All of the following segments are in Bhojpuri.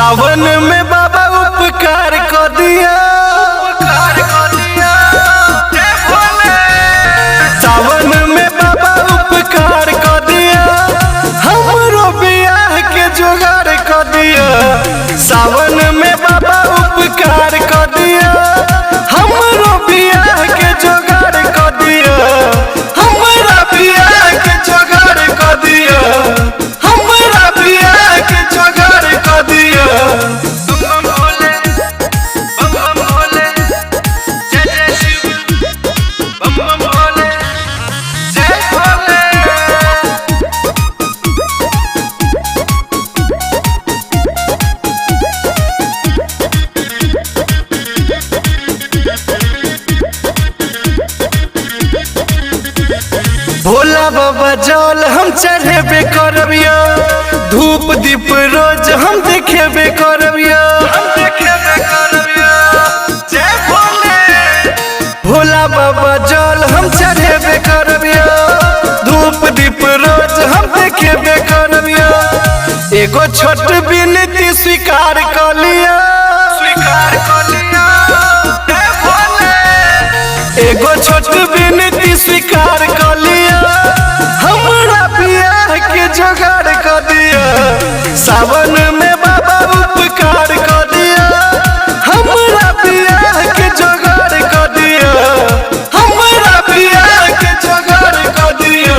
सावन में बाबा उपकार कर दिया, सावन में बाबा उपकार कर दिया, हमरो बियाह के जुगाड़ कर दिया। सावन में बाबा उपकार कर दिया, हमरो बियाह के जुगाड़ कर दिया, हमरा बियाह के जुगाड़ कर दिया, हमरा बियाह के जुगाड़ कर दिया। बम बम भोले जय जय शिव, बम बम भोले जय भोले। भोला बाबा जल हम चढ़ेबे करबियो, धूप दीप रोज हम देखेबे करबियो, जय भोले। भोला बाबा जल हम चढ़ेबे करबियो, धूप दीप रोज हम देखेबे करबियो। एगो छोट विनती स्वीकार कर लिया, स्वीकार कर लिया जय भोले। एगो छोट विनती स्वीकार कर लिया, हमरा बियाह के जुगाड़ कर दिया। सावन में बाबा उपकार कर दिया, हमरा बियाह के जुगाड़ कर दिया, हमरा बियाह के जुगाड़ कर दिया,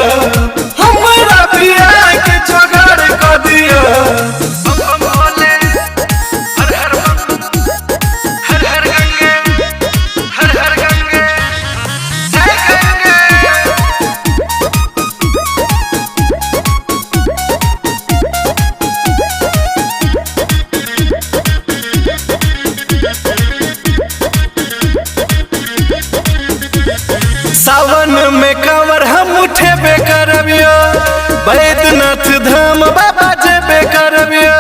हमरा बियाह के जुगाड़ कर दिया। बम बम भोले हर हर बम, हर हर गंगे, हर हर गंगे जय गंगे। सावन में कंवर हम उठेबे करबियो, बैद्यनाथ धाम बाबा जेबे करबियो।